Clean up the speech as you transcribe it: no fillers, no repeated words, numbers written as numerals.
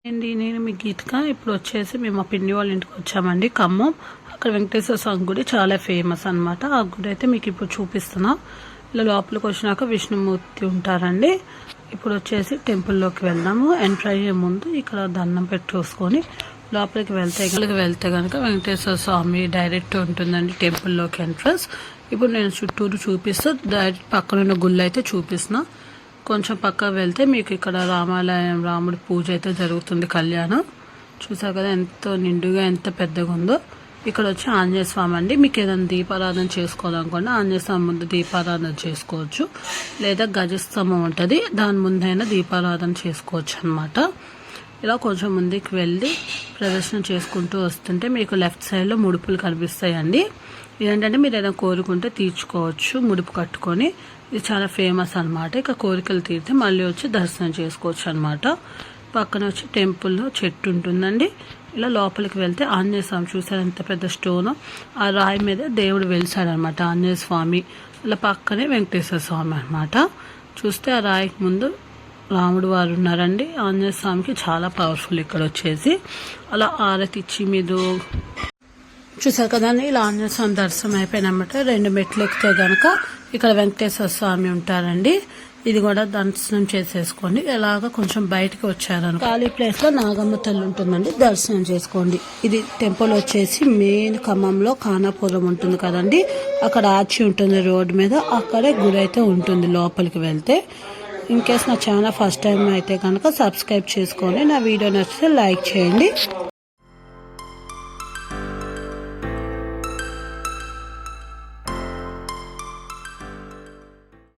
అండి నేను మీ గీతిక ఇప్పుడు వచ్చేసి మేము మా పిన్ని వాళ్ళ ఇంటికి వచ్చామండి ఖమ్మం. అక్కడ వెంకటేశ్వర స్వామి గుడి చాలా ఫేమస్ అనమాట. ఆ గుడి అయితే మీకు ఇప్పుడు చూపిస్తున్నా. ఇలా లోపలికి వచ్చినాక విష్ణుమూర్తి ఉంటారండి. ఇప్పుడు వచ్చేసి టెంపుల్లోకి వెళ్దాము. ఎంటర్ అయ్యే ముందు ఇక్కడ దండం పెట్టుకొని లోపలికి వెళ్తే కనుక వెంకటేశ్వర స్వామి డైరెక్ట్ ఉంటుందండి టెంపుల్లోకి ఎంట్రన్స్. ఇప్పుడు నేను చుట్టూరు చూపిస్తూ డైరెక్ట్ పక్కన ఉన్న గుళ్ళు అయితే చూపిస్తున్నా. కొంచెం పక్కకు వెళ్తే మీకు ఇక్కడ రామాలయం రాముడి పూజ అయితే జరుగుతుంది, కళ్యాణం. చూసారు కదా ఎంతో నిండుగా ఎంత పెద్దగా ఉందో. ఇక్కడ వచ్చి ఆంజనేయ స్వామి అండి. మీకు ఏదైనా దీపారాధన చేసుకోవాలనుకోండి ఆంజనేయ స్వామి ముందు దీపారాధన చేసుకోవచ్చు, లేదా గజస్తంభం ఉంటుంది దాని ముందైనా దీపారాధన చేసుకోవచ్చు అనమాట. ఇలా కొంచెం ముందుకు వెళ్ళి ప్రదర్శన చేసుకుంటూ వస్తుంటే మీకు లెఫ్ట్ సైడ్లో ముడుపులు కనిపిస్తాయండి. ఇదేంటంటే మీరు ఏదైనా కోరుకుంటే తీర్చుకోవచ్చు ముడుపు కట్టుకొని. ఇది చాలా ఫేమస్ అనమాట. ఇక కోరికలు తీరితే మళ్ళీ వచ్చి దర్శనం చేసుకోవచ్చు అనమాట. పక్కన వచ్చి టెంపుల్లో చెట్టు ఉంటుందండి. ఇలా లోపలికి వెళ్తే ఆంజనేయ స్వామి చూసారు ఎంత పెద్ద స్టోన్. ఆ రాయి మీద దేవుడు వెలిసాడనమాట ఆంజనేయ స్వామి. ఇలా పక్కనే వెంకటేశ్వర స్వామి అనమాట. చూస్తే ఆ రాయికి ముందు రాముడు వారు ఉన్నారండి. ఆంజనేయ స్వామికి చాలా పవర్ఫుల్. ఇక్కడ వచ్చేసి అలా ఆరతి ఇచ్చి మీరు చూసారు కదా, ఇలా ఆంజనేయ స్వామి దర్శనం అయిపోయినమాట. 2 మెట్లు ఎక్కితే గనక ఇక్కడ వెంకటేశ్వర స్వామి ఉంటారండి. ఇది కూడా దర్శనం చేసేసుకోండి. ఇలాగా కొంచెం బయటకు వచ్చారని ఖాళీ ప్లేస్ లో నాగమ్మ తల్లి ఉంటుందండి, దర్శనం చేసుకోండి. ఇది టెంపుల్ వచ్చేసి మెయిన్ ఖమ్మంలో ఖానాపురం ఉంటుంది కదండి, అక్కడ ఆర్చి ఉంటుంది రోడ్ మీద, అక్కడే గుడి అయితే ఉంటుంది లోపలికి వెళ్తే. ఇన్ కేస్ నా ఛానల్ ఫస్ట్ టైం అయితే కనుక సబ్స్క్రైబ్ చేసుకోండి. నా వీడియో నచ్చితే లైక్ చేయండి.